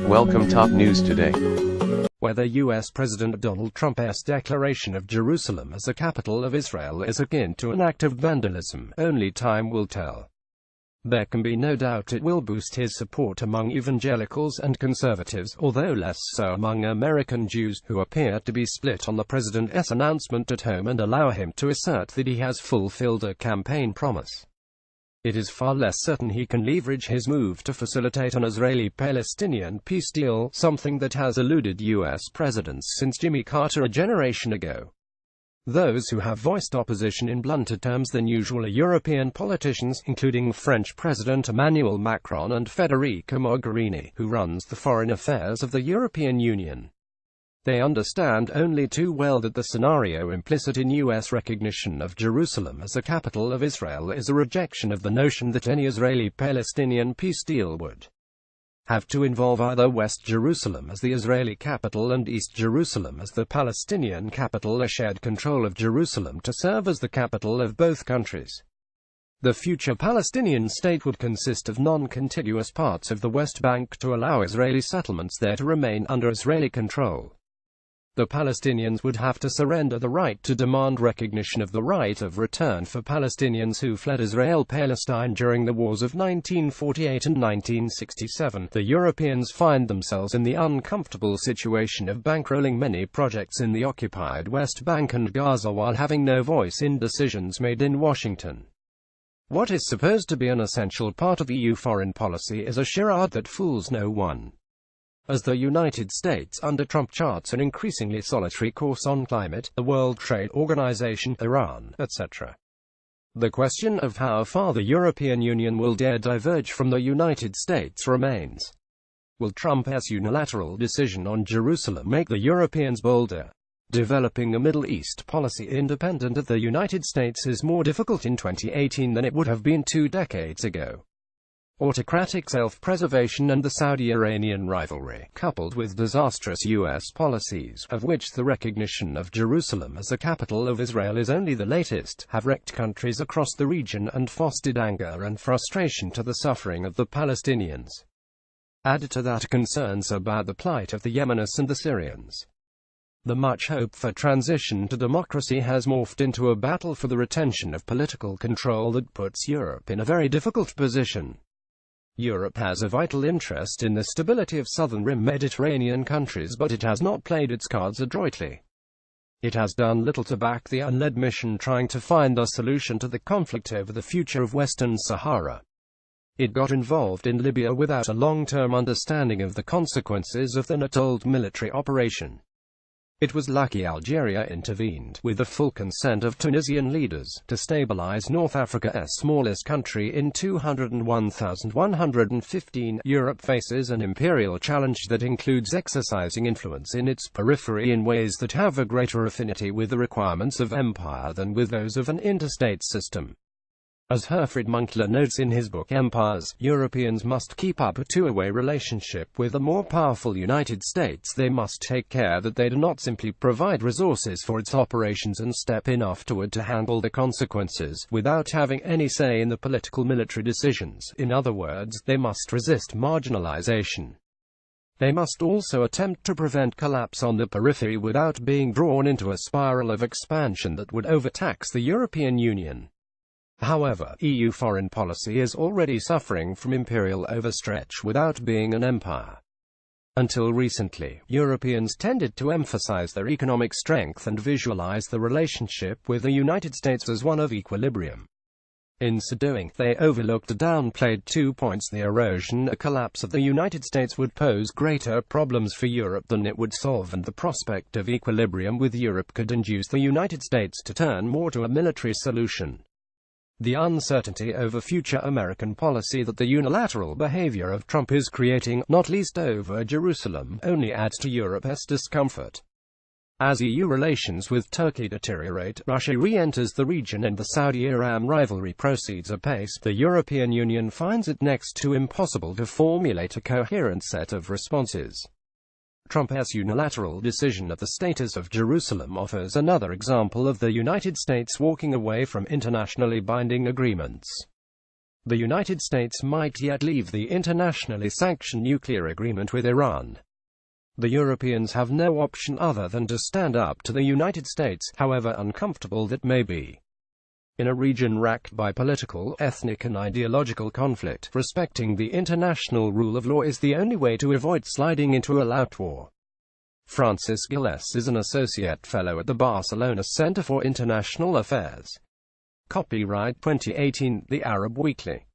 Welcome top news today. Whether U.S. President Donald Trump's declaration of Jerusalem as the capital of Israel is akin to an act of vandalism, only time will tell. There can be no doubt it will boost his support among evangelicals and conservatives, although less so among American Jews, who appear to be split on the president's announcement at home and allow him to assert that he has fulfilled a campaign promise. It is far less certain he can leverage his move to facilitate an Israeli-Palestinian peace deal, something that has eluded U.S. presidents since Jimmy Carter a generation ago. Those who have voiced opposition in blunter terms than usual are European politicians, including French President Emmanuel Macron and Federica Mogherini, who runs the foreign affairs of the European Union. They understand only too well that the scenario implicit in U.S. recognition of Jerusalem as the capital of Israel is a rejection of the notion that any Israeli-Palestinian peace deal would have to involve either West Jerusalem as the Israeli capital and East Jerusalem as the Palestinian capital, a shared control of Jerusalem to serve as the capital of both countries. The future Palestinian state would consist of non-contiguous parts of the West Bank to allow Israeli settlements there to remain under Israeli control. The Palestinians would have to surrender the right to demand recognition of the right of return for Palestinians who fled Israel-Palestine during the wars of 1948 and 1967. The Europeans find themselves in the uncomfortable situation of bankrolling many projects in the occupied West Bank and Gaza while having no voice in decisions made in Washington. What is supposed to be an essential part of EU foreign policy is a charade that fools no one. As the United States under Trump charts an increasingly solitary course on climate, the World Trade Organization, Iran, etc. The question of how far the European Union will dare diverge from the United States remains. Will Trump's unilateral decision on Jerusalem make the Europeans bolder? Developing a Middle East policy independent of the United States is more difficult in 2018 than it would have been 2 decades ago. Autocratic self-preservation and the Saudi-Iranian rivalry, coupled with disastrous U.S. policies, of which the recognition of Jerusalem as the capital of Israel is only the latest, have wrecked countries across the region and fostered anger and frustration to the suffering of the Palestinians. Add to that concerns about the plight of the Yemenis and the Syrians. The much hope for transition to democracy has morphed into a battle for the retention of political control that puts Europe in a very difficult position. Europe has a vital interest in the stability of southern rim Mediterranean countries, but it has not played its cards adroitly. It has done little to back the unled mission trying to find a solution to the conflict over the future of Western Sahara. It got involved in Libya without a long-term understanding of the consequences of the not-old military operation. It was lucky Algeria intervened, with the full consent of Tunisian leaders, to stabilize North Africa's smallest country in 201,115. Europe faces an imperial challenge that includes exercising influence in its periphery in ways that have a greater affinity with the requirements of empire than with those of an interstate system. As Herfried Munkler notes in his book Empires, Europeans must keep up a two-way relationship with a more powerful United States. They must take care that they do not simply provide resources for its operations and step in afterward to handle the consequences, without having any say in the political military decisions. In other words, they must resist marginalization. They must also attempt to prevent collapse on the periphery without being drawn into a spiral of expansion that would overtax the European Union. However, EU foreign policy is already suffering from imperial overstretch without being an empire. Until recently, Europeans tended to emphasize their economic strength and visualize the relationship with the United States as one of equilibrium. In so doing, they overlooked and downplayed 2 points: the erosion and collapse of the United States would pose greater problems for Europe than it would solve, and the prospect of equilibrium with Europe could induce the United States to turn more to a military solution. The uncertainty over future American policy that the unilateral behavior of Trump is creating, not least over Jerusalem, only adds to Europe's discomfort. As EU relations with Turkey deteriorate, Russia re-enters the region and the Saudi-Iran rivalry proceeds apace, the European Union finds it next to impossible to formulate a coherent set of responses. Trump's unilateral decision of the status of Jerusalem offers another example of the United States walking away from internationally binding agreements. The United States might yet leave the internationally sanctioned nuclear agreement with Iran. The Europeans have no option other than to stand up to the United States, however uncomfortable that may be. In a region racked by political, ethnic and ideological conflict, respecting the international rule of law is the only way to avoid sliding into a all-out war. Francis Gilles is an associate fellow at the Barcelona Center for International Affairs. Copyright 2018, The Arab Weekly.